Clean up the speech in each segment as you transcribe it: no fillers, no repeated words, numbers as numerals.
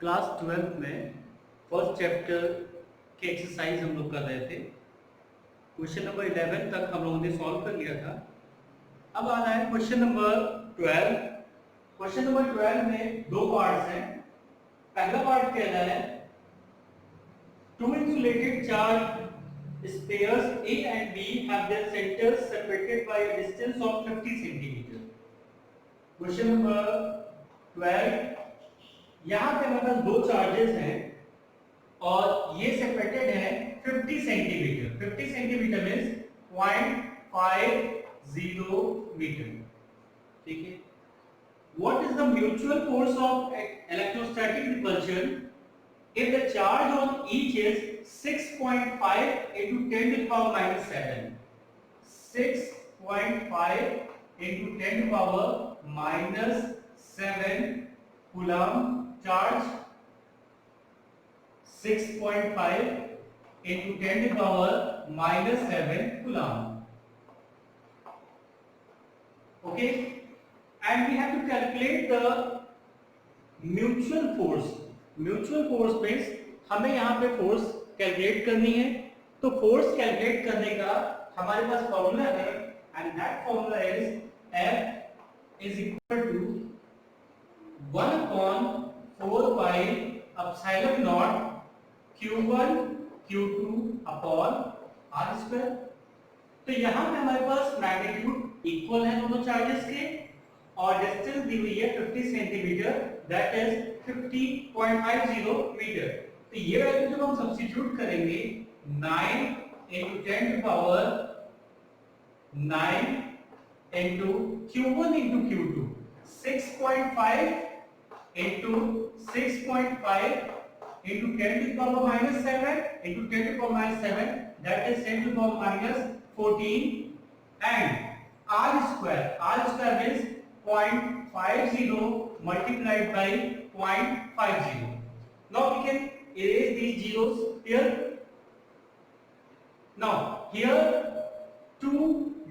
Class 12th में first chapter के exercise हम लोग कर रहे थे। क्वेश्चन नंबर 11 तक हम लोगों ने सॉल्व कर लिया था। अब आ रहा है क्वेश्चन नंबर 12। क्वेश्चन नंबर 12 में दो पार्ट्स हैं। पहला पार्ट कह रहा है two insulated charge spheres A and B have their centers separated by a distance of 50 cm। Question number 12, यहाँ पे हमारे पास दो चार्जेस हैं और ये सेपरेटेड है 50 सेंटीमीटर। 50 centimetre means 0.50 metre. ठीक है। What is the mutual force of electrostatic repulsion if the charge on each is 6.5 into 10 to the power minus 7? 6.5 into 10 to the power minus 7 coulomb charge, 6.5 into 10 to the power minus 7 coulomb. Okay, and we have to calculate the mutual force. Mutual force means हमें यहाँ पे force calculate करनी है। तो force calculate करने का हमारे पास formula है and that formula is F is equal to 1 upon 4 pi epsilon naught Q1 Q2 upon R square। तो यहाँ पे हमारे पास मैग्नीट्यूड इक्वल है दोनों चार्जेस के और डिस्टेंस दी हुई है 50 सेंटीमीटर, दैट इज 50.50 मीटर। तो ये वैल्यू जब हम सब्स्टिट्यूट करेंगे 9 into 10 to the power 9 into Q1 into Q2, 6.5 into 6.5 into 10 to the power minus 7 into 10 to the power minus 7, that is 10 to the power minus 14, and R square means 0.50 multiplied by 0.50. Now we can erase these zeros here. Now here two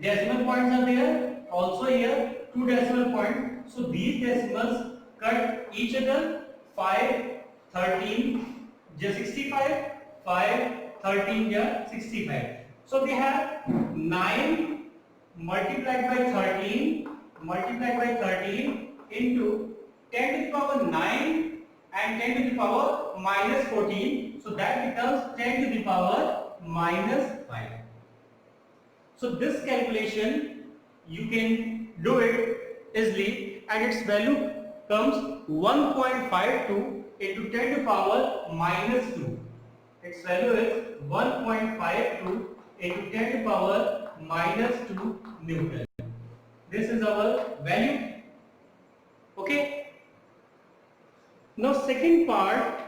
decimal points are there, also here two decimal points, so these decimals cut each other. 5 13 ja 65, 5 13 ja 65, so we have 9 multiplied by 13 into 10 to the power 9 and 10 to the power minus 14, so that becomes 10 to the power minus 5. So this calculation you can do it easily and its value comes 1.52 into 10 to the power minus 2. Its value is 1.52 into 10 to the power minus 2 Newton. This is our value. Okay. Now second part,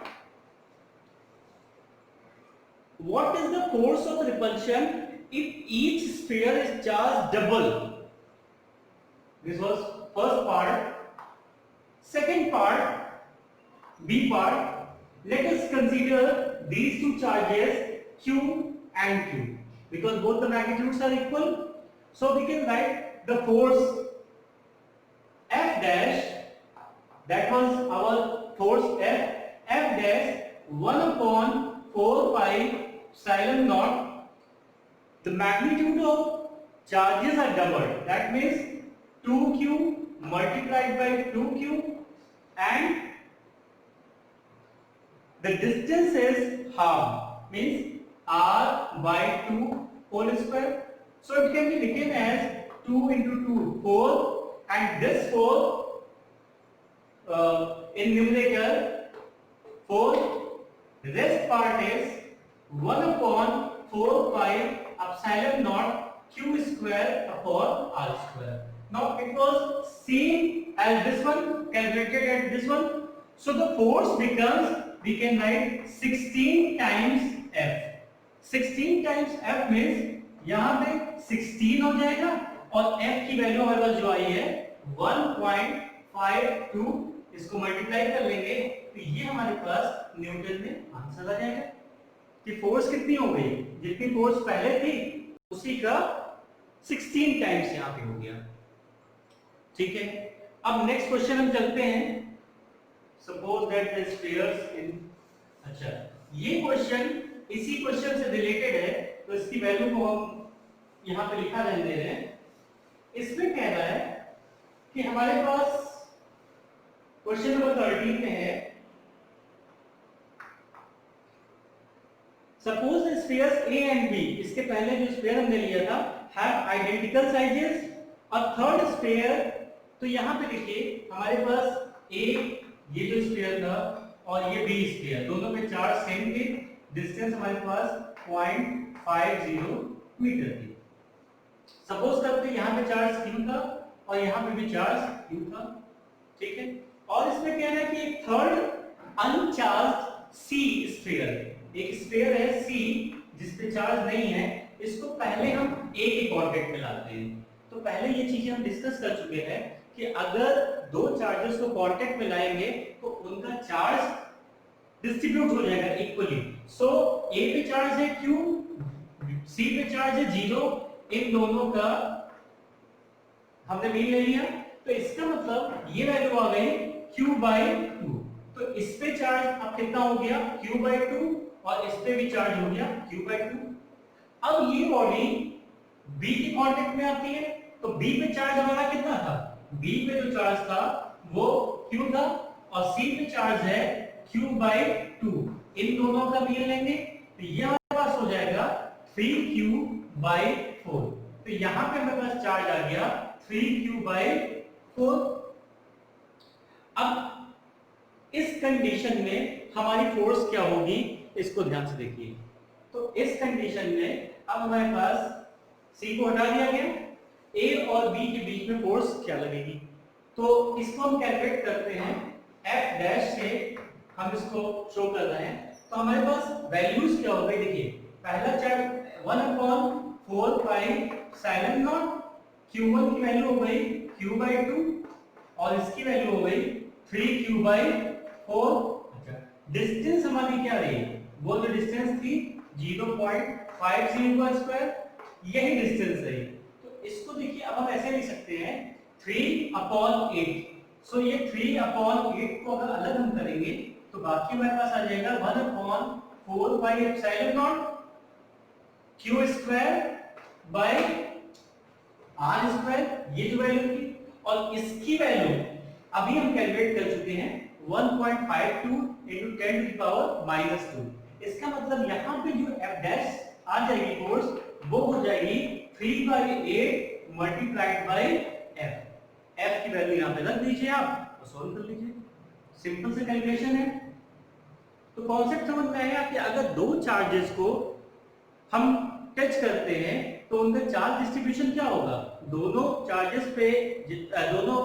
what is the force of repulsion if each sphere is charged double? This was first part. Second part, B part, let us consider these two charges Q and Q because both the magnitudes are equal. So we can write the force F dash, that was our force F dash 1 upon 4 pi epsilon naught. The magnitude of charges are doubled, that means 2Q multiplied by 2Q and the distance is half, means R by 2 whole square. So it can be written as 2 into 2 4 and this 4 in numerator 4, rest part is 1 upon 4 pi epsilon naught Q square upon R square. Now it was same as this one, calculated at this one, so the force becomes, we can write 16 times F. 16 times F means यहाँ पे 16 हो जाएगा और F की value हमारे पास जो आई है 1.52, इसको मल्टीप्लाई कर लेंगे तो ये हमारे पास न्यूटन में आंसर आ जाएगा कि फोर्स कितनी हो गई, जितनी फोर्स पहले थी उसी का 16 टाइम्स यहाँ पे हो गया। ठीक है। अब नेक्स्ट क्वेश्चन हम चलते हैं। सपोज दैट द स्फीयर्स इन, अच्छा ये क्वेश्चन इसी क्वेश्चन से रिलेटेड है, तो इसकी वैल्यू को हम यहां पे लिखा रहने दे रहे हैं। इसमें कह रहा है कि हमारे पास क्वेश्चन नंबर 13 में है, suppose the spheres A and B, इसके पहले जो स्फीयर हमने लिया था हैव आइडेंटिकल साइजेस, और थर्ड स्फीयर, तो यहां पे देखिए हमारे पास ए ये जो स्फीयर था और ये बी स्फीयर, दोनों में चार्ज सेम थे, डिस्टेंस हमारे पास 0.50 मीटर थी। सपोज करते हैं यहाँ पे चार्ज क्यू था और यहाँ पे भी चार्ज क्यू था, ठीक है। और इसमें कह रहा है कि एक थर्ड अनचार्ज सी स्फीयर, एक स्फीयर है सी जिसपे चार्ज नहीं है, इसको पहले हम ए के कांटेक्ट में लाते हैं। तो पहले ये चीजें हम डिस्कस कर चुके हैं कि अगर दो चार्जेस को कांटेक्ट में लाएंगे तो उनका चार्ज डिस्ट्रीब्यूट हो जाएगा इक्वली। सो ए पे चार्ज है क्यू, सी पे चार्ज है 0, इन दोनों का हमने मीन ले लिया, तो इसका मतलब ये वैल्यू आ गई q/2। तो इस पे चार्ज अब कितना हो गया q/2, और इस पे भी चार्ज हो गया q/2। अब ये बॉडी B के कांटेक्ट में आती है, तो B पे चार्ज हमारा कितना था, B पे जो चार्ज था वो q था, और C पे चार्ज है q/2, इन दोनों का मीन लेंगे, तो ये हमारे पास हो जाएगा 3q/4। तो यहां पे हमारे पास चार्ज आ गया 3q/4। अब इस कंडीशन में हमारी फोर्स क्या होगी, इसको ध्यान से देखिए। तो इस कंडीशन में अब हमारे पास C को हटा दिया गया, A और B के बीच में फोर्स क्या लगेगी, तो इसको हम कैलकुलेट करते हैं F डैश से, हम इसको शो कर रहे हैं। तो हमारे पास वैल्यूज क्या हो गई, देखिए पहला charge 1/4 pi sine not, q1 की वैल्यू हो गई q/2 और इसकी वैल्यू हो गई 3q/4। अच्छा डिस्टेंस हमारी क्या रही, वो जो डिस्टेंस थी 0.50 का स्क्वायर, यही डिस्टेंस रही। तो इसको देखिए अब हम ऐसे लिख सकते हैं 3/8। सो ये 3/8 को अगर अलग हम करेंगे तो बाकी हमारे पास आ जाएगा 1/4 pi epsilon not q square by r square, ये जो वैल्यू थी, और इसकी वैल्यू अभी हम कैलकुलेट कर चुके हैं 1.52 × 10⁻²। इसका मतलब यहाँ पे जो f डैश आ जाएगी फोर्स, वो हो जाएगी 3/8 मल्टीप्लाइड बाय f। f की वैल्यू यहाँ पे रख दीजिए आप और सॉल्व कर लीजिए, सिंपल से कैलकुलेशन है। तो कॉन्सेप्ट समझ में आया कि अगर दो चार्जेस को हम टच करते हैं तो उनका चार्ज डिस्ट्रीब्यूशन क्या होगा, दोनों चार्जेस पे दोनों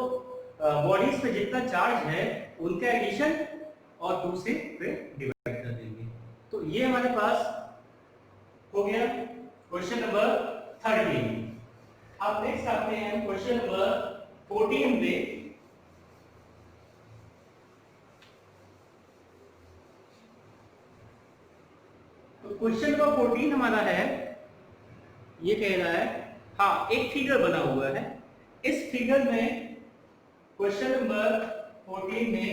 बॉडीज पे जितना चार्ज है उनका एडिशन और 2 से फिर डिवाइड कर देंगे। तो ये हमारे पास हो गया क्वेश्चन नंबर 13। अब नेक्स्ट आते हैं क्वेश्चन नंबर 14 पे। तो क्वेश्चन नंबर 14 हमारा है, ये कह रहा है, हाँ एक फिगर बना हुआ है, इस फिगर में क्वेश्चन नंबर 14 में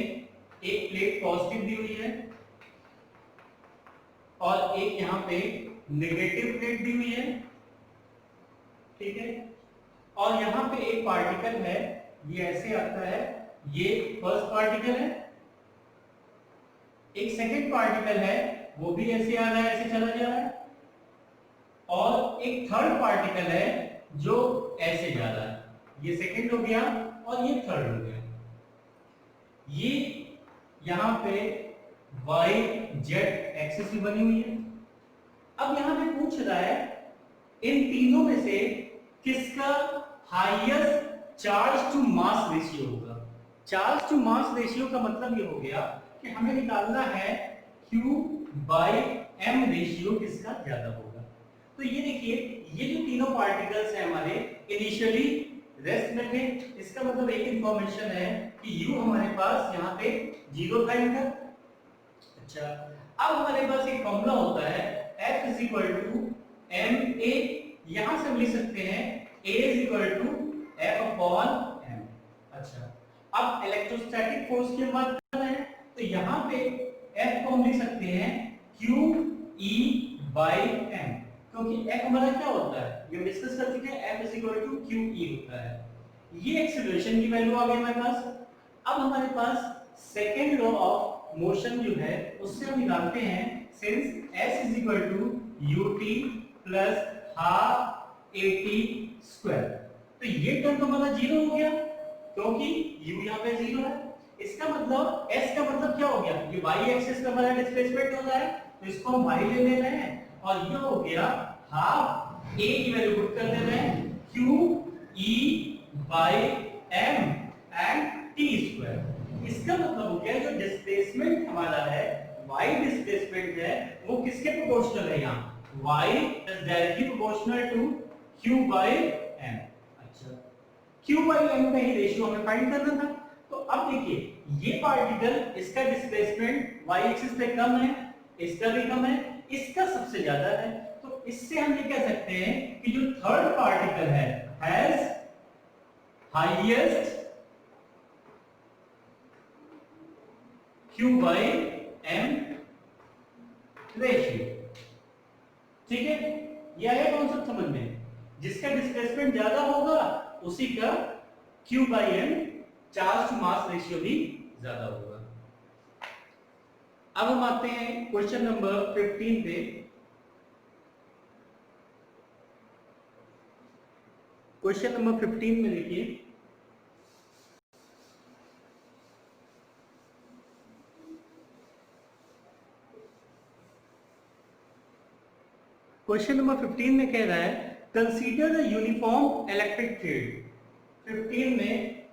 एक प्लेट पॉजिटिव दी हुई है और एक यहाँ पे नेगेटिव प्लेट दी हुई है, ठीक है। और यहाँ पे एक पार्टिकल है, ये ऐसे आता है, ये फर्स्ट पार्टिकल है, एक सेकंड पार्टिकल है, वो भी ऐसे आ रहा है, ऐसे चला जा रहा है, और एक थर्ड पार्टिकल है जो ऐसे जा रहा है, ये सेकंड हो गया और ये थर्ड हो गया। ये यहाँ पे y z एक्सिस भी बनी हुई है। अब यहाँ पे पूछ रहा है इन तीनों में से किसका highest charge to mass ratio होगा। चार्ज टू मास रेशियो का मतलब ये हो गया कि हमें निकालना है Q/m रेशियो किसका ज्यादा होगा। तो ये देखिए, ये जो तीनों पार्टिकल्स हैं हमारे इनिशियली रेस्ट में थे, इसका मतलब एक इंफॉर्मेशन है कि U हमारे पास यहाँ पे 0 था इनका। अच्छा, अब हमारे पास एक फॉर्मूला होता है F = ma, यहां से हम लिख सकते हैं A = F/m। अच्छा, अब इलेक्ट्रोस्टैटिक फोर्स की बात कर रहे हैं, तो यहाँ पे F को हम लिख सकते हैं क्यू ई बाई एम, क्योंकि F हमारा क्या होता है, ये डिस्कस कर चुके हैं, F is equal to q E होता है। ये एक्सेलरेशन की वैल्यू आ गई हमारे पास। अब हमारे पास सेकेंड लॉ ऑफ मोशन जो है उससे हम निकालते हैं, since s is equal to ut plus half at square, तो ये टर्म तो हमारा जीरो हो गया क्योंकि u यहाँ पे जीरो है। इसका मतलब s का मतलब क्या हो गया, ये y एक्सिस पे हमारा डिस्प्लेसमेंट हो रहा है, तो इसको हम y ले रहे हैं, और ये हो गया हाफ a की वैल्यू पुट कर दे रहे हैं q e by m and t square. इसका मतलब हो गया जो डिस्प्लेसमेंट हमारा है, y डिस्प्लेसमेंट है, वो किसके प्रोपोर्शनल है, यहाँ y is directly proportional to q by m। अच्छा, q बाई m का ही रेशियो हमें फाइंड करना था। तो अब देखिए ये पार्टिकल, इसका डिस्प्लेसमेंट y एक्सिस पे कम है, इसका भी कम है, इसका सबसे ज्यादा है, तो इससे हम ये कह सकते हैं कि जो थर्ड पार्टिकल है has highest q by m ratio. ठीक है, यह है कॉन्सेप्ट समझ में, जिसका डिस्प्लेसमेंट ज्यादा होगा उसी का q by m charge to mass ratio भी ज्यादा होगा। अब हम आते हैं क्वेश्चन नंबर 15 पे। क्वेश्चन नंबर 15 में देखिए, क्वेश्चन नंबर 15 में कह रहा है consider the uniform electric field. 15 में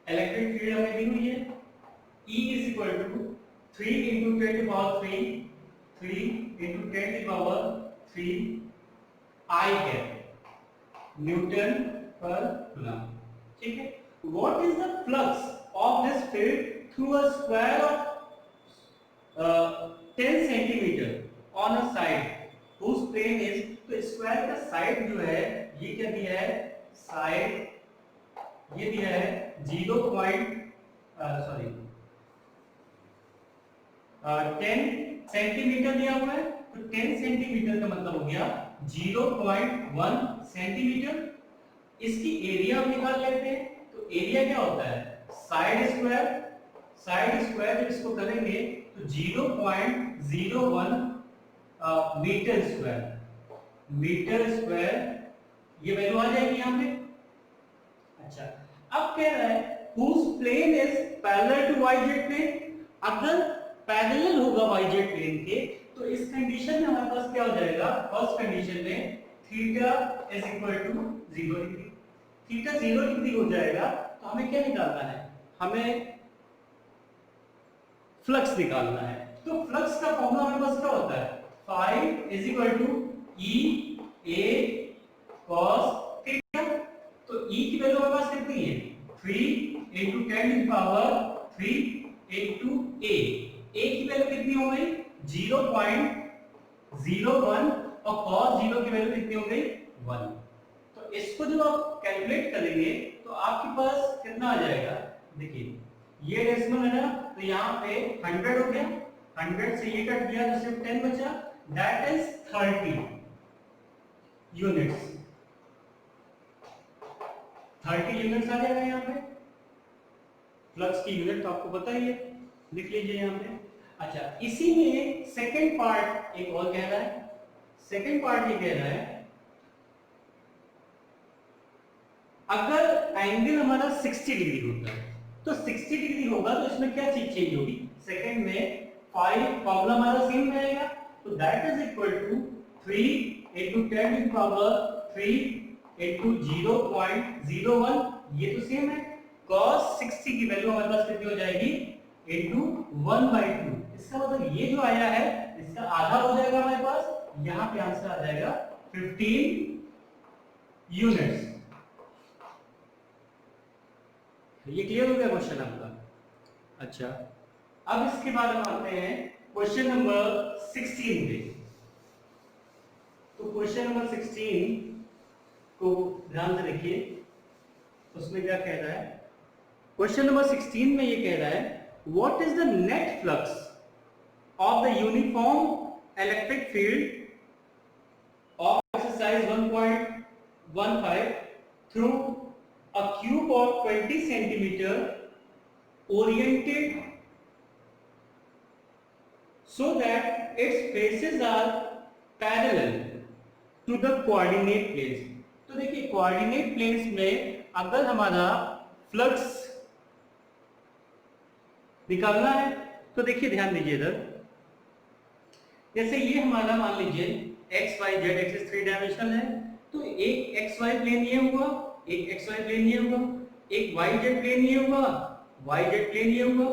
इलेक्ट्रिक फील्ड हमें दी हुई है, E is equal to 3 into 10 to power 3 into 10 to power 3 I है न्यूटन पर कूलम। ठीक है, what is the flux of this field through a square of 10 centimetre on a side whose plane is, तो square का side जो है ये क्या दिया है, साइड ये दिया है 0 सॉरी 10 सेंटीमीटर दिया हुआ है, तो 10 सेंटीमीटर का मतलब हो गया 0.1 सेंटीमीटर। इसकी एरिया हम निकाल लेते हैं, तो एरिया क्या होता है, साइड स्क्वायर जब इसको करेंगे तो 0.01 मीटर स्क्वायर ये वैल्यू आ जाएगी यहाँ पे। अच्छा, अब कह रहा है whose plane is parallel to yz plane, अगर पैरेलल होगा yz प्लेन के तो इस कंडीशन में हमारे पास क्या हो जाएगा, फर्स्ट कंडीशन में theta is equal to 0 degree, theta 0 degree हो जाएगा, तो हमें क्या निकालना है, हमें फ्लक्स निकालना है। तो फ्लक्स का फॉर्मूला हमारे पास क्या होता है, phi is equal to E A cos theta, तो ई की वैल्यू हमारे पास कितनी है 3 into 10 की पावर 3 into a की वैल्यू कितनी हो गई 0.01 और cos 0 की वैल्यू कितनी हो गई 1। तो इसको जब आप कैलकुलेट करेंगे तो आपके पास कितना आ जाएगा, देखिए ये डेसिमल है ना, तो यहाँ पे 100 हो गया, 100 से ये कट गया तो सिर्फ 10 बचा, दैट इज 30 यूनिट्स, 30 यूनिट्स आ जाएगा यहाँ पे। फ्लक्स की यूनिट तो आपको पता ही है, लिख लीजिए यहाँ पे। अच्छा, इसी में सेकंड पार्ट एक और कह रहा है, सेकंड पार्ट ये कह रहा है अगर एंगल हमारा 60 डिग्री होता है, तो 60 डिग्री होगा तो इसमें क्या चीज चेंज होगी, सेकंड में फाई फॉर्मूला हमारा सेम रहेगा, तो that is equal to 3 into 10 की पावर 3 into 0.01, ये तो सेम है, cos 60 की वैल्यू हमारे पास कितनी हो जाएगी into 1/2। इसका मतलब ये जो आया है इसका आधा हो जाएगा हमारे पास, यहाँ पे आंसर आ जाएगा 15 यूनिट्स। ये क्लियर हो गया क्वेश्चन आपका। अच्छा, अब इसके बाद हम आते हैं क्वेश्चन नंबर 16 पे। तो क्वेश्चन नंबर 16 को ध्यान से देखिए, उसमें क्या कह रहा है, क्वेश्चन नंबर 16 में ये कह रहा है what is the net flux of the uniform electric field of exercise 1.15 through a cube of 20 centimeter oriented so that its faces are parallel to the coordinate planes। तो देखिए कोऑर्डिनेट प्लेन्स में अगर हमारा फ्लक्स निकालना है तो देखिए ध्यान दीजिए इधर, जैसे ये हमारा मान लीजिए X Y Z axis 3 dimensional है, तो एक एक्स वाई प्लेन ये हुआ, एक एक्स वाई प्लेन ये हुआ, एक वाई जेड प्लेन ये हुआ, वाई जेड प्लेन ये हुआ,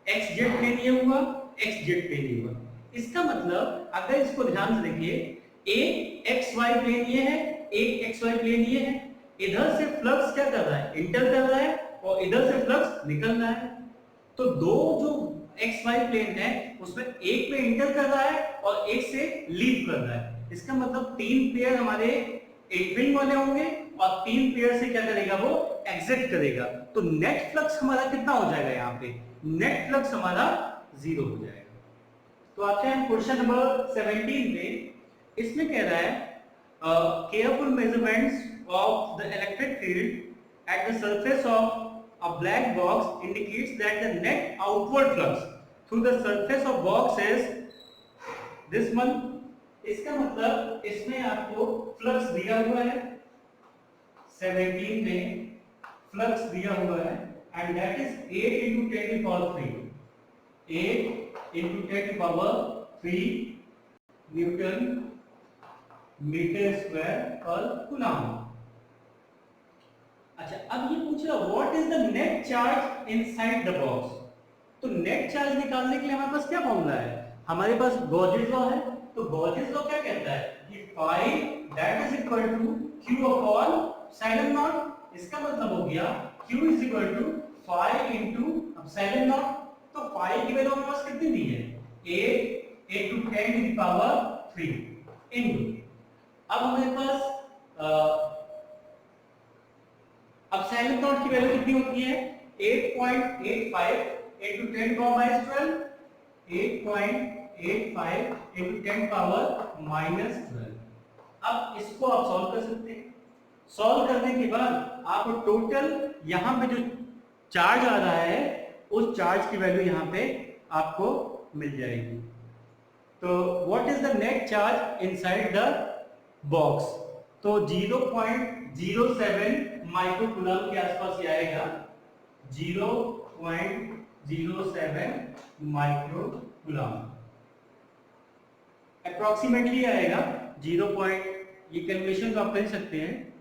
एक्स जेड प्लेन ये हुआ, एक्स जेड प्लेन ये हुआ। इसका मतलब अगर इसको ध्यान से देखिए, एक एक्स वाई प्लेन ये है, एक एक्स वाई प्लेन ये है, इधर से फ्लक्स क्या कर रहा है, इंटर कर रहा है, और इधर से फ्लक्स निकल रहा है। तो दो जो एक्स वाई प्लेन है उसमें एक में इंटर कर रहा है और एक से लीव कर रहा है। इसका मतलब तीन पेयर हमारे एंटरिंग वाले होंगे और तीन पेयर से क्या करेगा, वो एग्जिट करेगा। तो नेट फ्लक्स हमारा कितना हो जाएगा, यहाँ पे नेट फ्लक्स हमारा 0 हो जाएगा। तो आते हैं क्वेश्चन नंबर 17 पे। इसमें कह रहा है careful measurements of the electric field at the surface of a black box indicates that the net outward flux through the surface of box is this one। इसका मतलब इसमें आपको फ्लक्स दिया हुआ है 17 में, फ्लक्स दिया हुआ है and that is 8 into 10 to the power 3, 8 into 10 to the power 3 newton metre square पर कूलम। अच्छा, अब ये पूछ रहा what is the net charge inside the box. तो नेट चार्ज निकालने के लिए हमारे पास क्या फॉर्मूला है, हमारे पास गॉसेस लॉ है। तो गॉसेस लॉ क्या कहता है कि phi that is equal to q upon epsilon naught। इसका मतलब हो गया q is equal to phi into epsilon naught। तो phi की वैल्यू हमारे पास कितनी दी है, 8 into 10 to the power 3 into, अब हमारे पास एप्सिलॉन नॉट की वैल्यू कितनी होती है, 8.85 into 10 power -12, 8.85 into 10 power -12। अब इसको आप सॉल्व कर सकते हैं। सॉल्व करने के बाद आप टोटल यहाँ पे जो चार्ज आ रहा है उस चार्ज की वैल्यू यहाँ पे आपको मिल जाएगी। तो what is the net charge inside the box, तो 0.07 माइक्रोकूलम के आसपास ये आएगा, 0.07 माइक्रोकूलम अप्रोक्सीमेटली आएगा 0. ये कैलकुलेशन तो आप कर सकते हैं।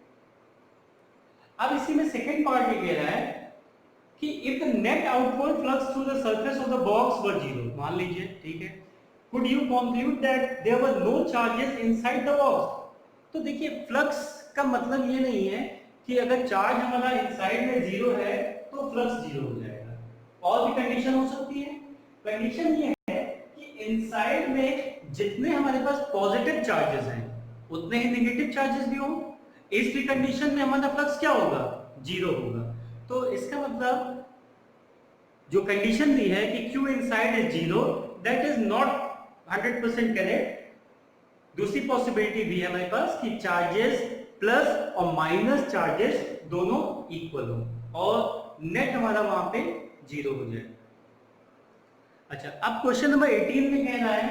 अब इसी में सेकेंड पार्ट ये कह रहा है कि if the net outward flux through the surface of the box were 0, मान लीजिए, ठीक है, could you conclude that there were no charges inside the box. तो देखिए फ्लक्स का मतलब ये नहीं है कि अगर चार्ज हमारा इनसाइड में 0 है तो फ्लक्स 0 हो जाएगा। और भी कंडीशन हो सकती है। कंडीशन ये है कि इनसाइड में जितने हमारे पास पॉजिटिव चार्जेस हैं उतने ही नेगेटिव चार्जेस भी हों। इसकी कंडीशन में हमारा फ्लक्स क्या होगा, 0 होगा। तो इसका मतलब जो कंडीशन दी है कि Q inside is 0, that is not 100% correct. दूसरी पॉसिबिलिटी भी है हमारे पास कि चार्जेस प्लस और माइनस चार्जेस दोनों इक्वल हो और नेट हमारा वहां पे 0 हो जाए। अच्छा, अब क्वेश्चन नंबर 18 में कह रहा है,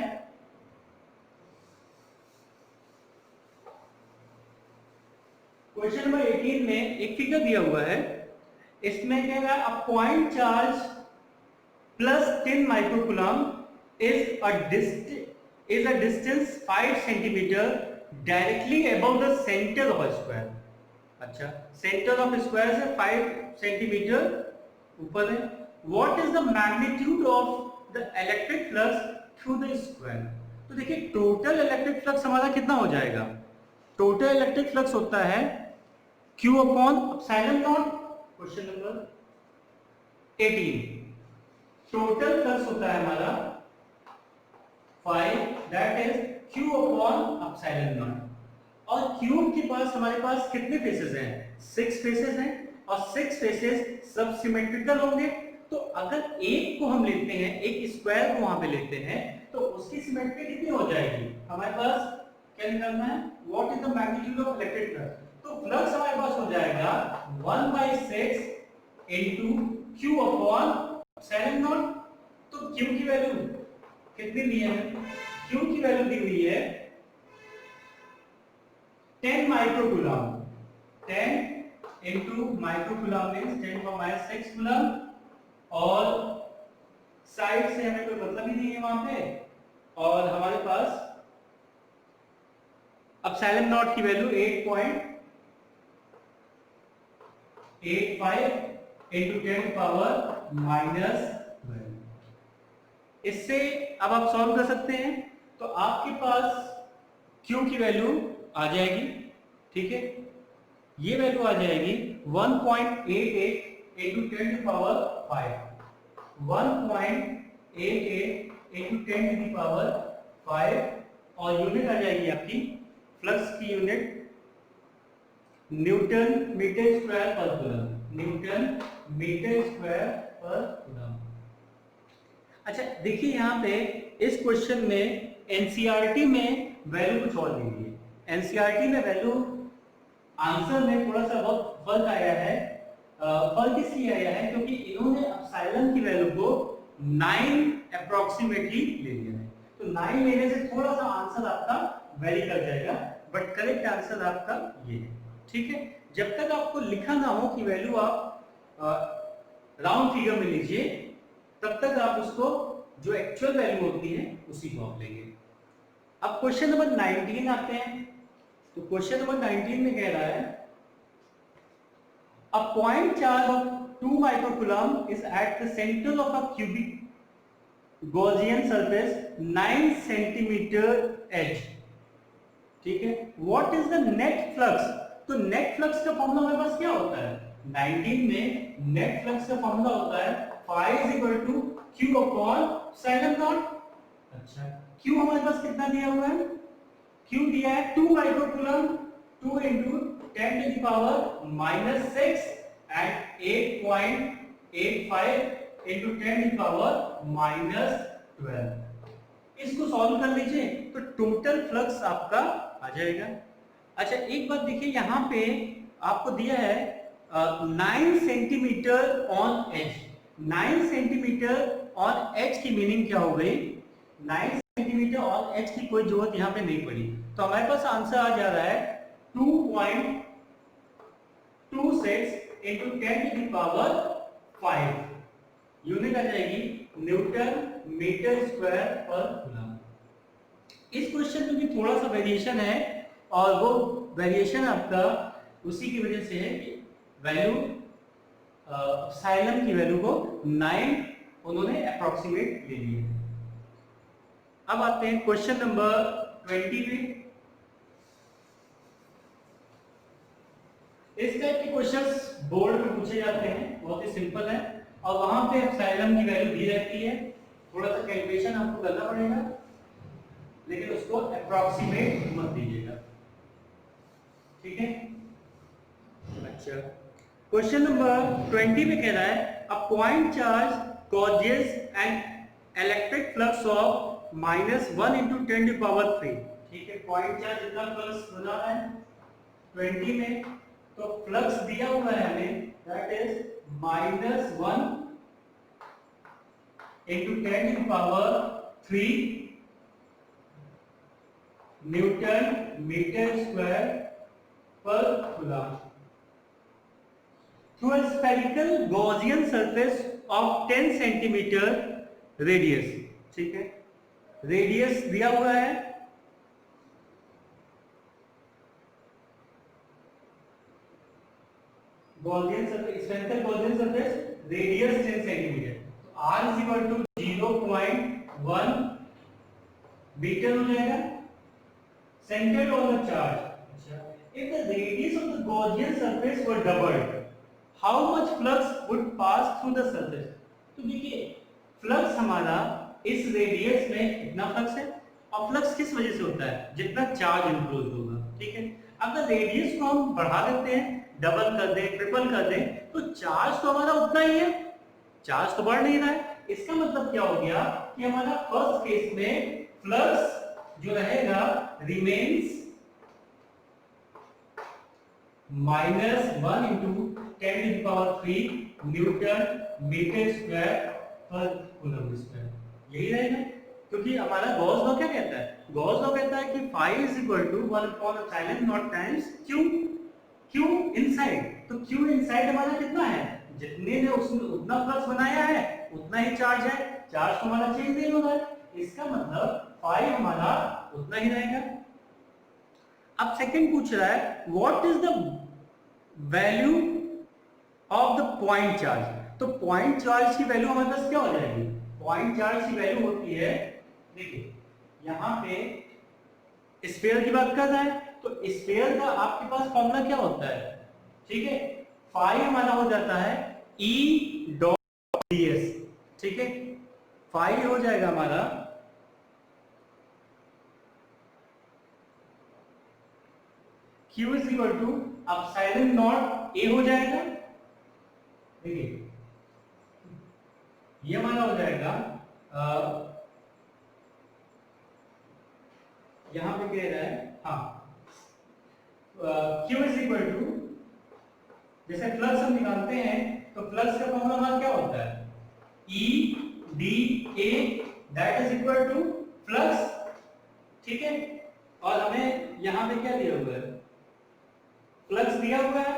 क्वेश्चन नंबर 18 में एक फिगर दिया हुआ है, इसमें कह रहा है a point charge plus 10 microcoulomb is a distance 5 centimeter directly above the center of a square। अच्छा, center of a square से 5 centimeter ऊपर है। What is the magnitude of the electric flux through the square। तो देखिए total electric flux हमारा कितना हो जाएगा, टोटल इलेक्ट्रिक फ्लक्स होता है Q upon epsilon not. Question number 18, total flux होता है हमारा 5, that is Q upon epsilon naught। और क्यूब के पास हमारे पास कितने फेसेस हैं, 6 फेसेस हैं और 6 फेसेस सब सिमेट्रिकल होंगे तो अगर एक को हम लेते हैं, एक स्क्वायर को वहां पे लेते हैं, तो उसकी सिमेट्री कितनी हो जाएगी? हमारे पास क्या निकालना है? What is the magnitude of electric flux? तो फ्लक्स हमारे पास हो जाएगा 1/6 into q upon epsilon not. तो q की वैल्यू कितनी दी है? q की वैल्यू दी हुई है 10 microcoulomb. 10 into microcoulomb means 10 power minus 6 coulomb, और साइड से हमें कोई मतलब ही नहीं है वहां पे, और हमारे पास एप्सिलॉन नॉट की वैल्यू 8.85 इनटू 10 पावर माइनस 12। इससे अब आप सॉल्व कर सकते हैं, तो आपके पास Q की वैल्यू आ जाएगी, ठीक है, ये वैल्यू आ जाएगी 1.88 into 10 to power 5, 1.88 into 10 to power 5, और यूनिट आ जाएगी आपकी फ्लक्स की यूनिट न्यूटन मीटर स्क्वायर पर कूलम, न्यूटन मीटर स्क्वायर पर कूलम। अच्छा देखिए यहाँ पे इस क्वेश्चन में एनसीईआरटी में वैल्यू कुछ और दी है। एनसीईआरटी में वैल्यू आंसर में थोड़ा सा बहुत फर्क आया है। फर्क इसलिए आया है क्योंकि इन्होंने एप्सिलॉन की वैल्यू को 9 अप्रोक्सीमेटली ले लिया है, तो 9 लेने से थोड़ा सा आंसर आपका वेरी कर जाएगा, बट करेक्ट आंसर आपका ये है, ठीक है। जब तक आपको लिखा ना हो कि वैल्यू आप राउंड फिगर में लीजिए, तब तक आप उसको जो एक्चुअल वैल्यू होती है उसी को आप लेंगे। अब क्वेश्चन नंबर 19 आते हैं। तो क्वेश्चन नंबर 19 में कह रहा है a point charge of 2 microcoulomb is at the centre of a cubic Gaussian surface 9 centimetre edge, ठीक है। What is the net flux? तो नेट फ्लक्स का फॉर्मूला हमारे पास क्या होता है? 19 में नेट फ्लक्स का फॉर्मूला होता है phi is equal to q upon epsilon naught। अच्छा, q हमारे पास कितना दिया हुआ है? q दिया है 2 microcoulomb, 2 into 10 to the power minus 6 and 8.85 into 10 to the power minus 12। इसको सॉल्व कर लीजिए तो टोटल फ्लक्स आपका आ जाएगा। अच्छा एक बात देखिए, यहाँ पे आपको दिया है 9 centimetre on edge. 9 centimetre on edge की मीनिंग क्या हो गई? 9 सेंटीमीटर ऑन एच की कोई जरूरत यहाँ पे नहीं पड़ी, तो हमारे पास आंसर आ जा रहा है 2.26 into 10 to the power 5। Unit आ जाएगी न्यूटन मीटर स्क्वायर पर कूलम। इस क्वेश्चन में भी थोड़ा सा वेरिएशन है, और वो वेरिएशन आपका उसी की वजह से है कि वैल्यू साइलम की वैल्यू को 9 उन्होंने अप्रोक्सीमेट ले ली है। अब आते हैं क्वेश्चन नंबर 20 में। इस टाइप के क्वेश्चंस बोर्ड में पूछे जाते हैं, बहुत ही सिंपल है, और वहां पे एप्सिलॉन की वैल्यू दी रहती है। थोड़ा सा कैलकुलेशन आपको करना पड़ेगा, लेकिन उसको अप्रोक्सीमेट मत दीजिएगा, ठीक है। अच्छा क्वेश्चन नंबर 20 में कह रहा है a point charge causes an electric flux of -1 into 10 to the power 3, ठीक है। पॉइंट चार्ज जितना फ्लक्स बना है 20 में, तो फ्लक्स दिया हुआ है हमें, that is -1 into 10 to the power 3 newton metre square पर coulomb through a spherical Gaussian surface of 10 centimeter radius, ठीक है। रेडियस दिया हुआ है, Gaussian surface, spherical Gaussian surface, radius 10 centimetre, तो r is equal to 0.1 metre हो जाएगा। Centered on the charge, if the radius of the Gaussian surface were doubled, how much flux would pass through the surface? तो देखिए flux हमारा इस radius में कितना flux है, और फ्लक्स किस वजह से होता है? जितना चार्ज इंक्लोज होगा, ठीक है। अगर रेडियस को हम बढ़ा देते हैं, डबल कर दें, ट्रिपल कर दें, तो चार्ज तो हमारा उतना ही है, चार्ज तो बढ़ नहीं रहा है। इसका मतलब क्या हो गया कि हमारा फर्स्ट केस में फ्लक्स जो रहेगा remains -1 into 10⁻³ newton metre square पर कूलम स्क्वायर, यही रहेगा। क्योंकि हमारा गॉस लॉ क्या कहता है, गॉस लॉ कहता है कि phi is equal to 1/ε0 times Q, Q inside. तो क्यू इनसाइड हमारा कितना है, जितने ने उसने उतना फ्लक्स बनाया है उतना ही चार्ज है, चार्ज तो हमारा चेंज नहीं हो रहा है, इसका मतलब फाई हमारा उतना ही रहेगा। अब सेकंड पूछ रहा है what is the value of the point charge. तो पॉइंट चार्ज की वैल्यू हमारे पास क्या हो जाएगी, पॉइंट चार्ज की वैल्यू होती है, देखिए यहां पे स्फीयर की बात कर रहा है तो स्फीयर का आपके पास फॉर्मूला क्या होता है, ठीक है, फाई हमारा हो जाता है E डॉट ds, ठीक है, फाई हो जाएगा हमारा Q is equal to epsilon naught A हो जाएगा, देखिए ये हमारा हो जाएगा यहां पे कह रहा है हाँ Q इज इक्वल टू, जैसे फ्लक्स हम निकालते हैं तो फ्लक्स का फॉर्मूला हमारा क्या होता है E dA that is equal to flux, ठीक है, और हमें यहां पे क्या दिया हुआ है, फ्लक्स दिया हुआ है,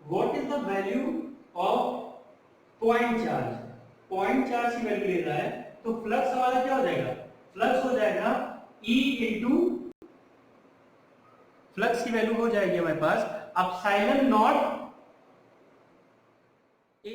what is the value of point charge, point charge की वैल्यू ले रहा है तो फ्लक्स हमारा क्या हो जाएगा, फ्लक्स हो जाएगा E इंटू, फ्लक्स की वैल्यू हो जाएगी हमारे पास एप्सिलॉन नॉट A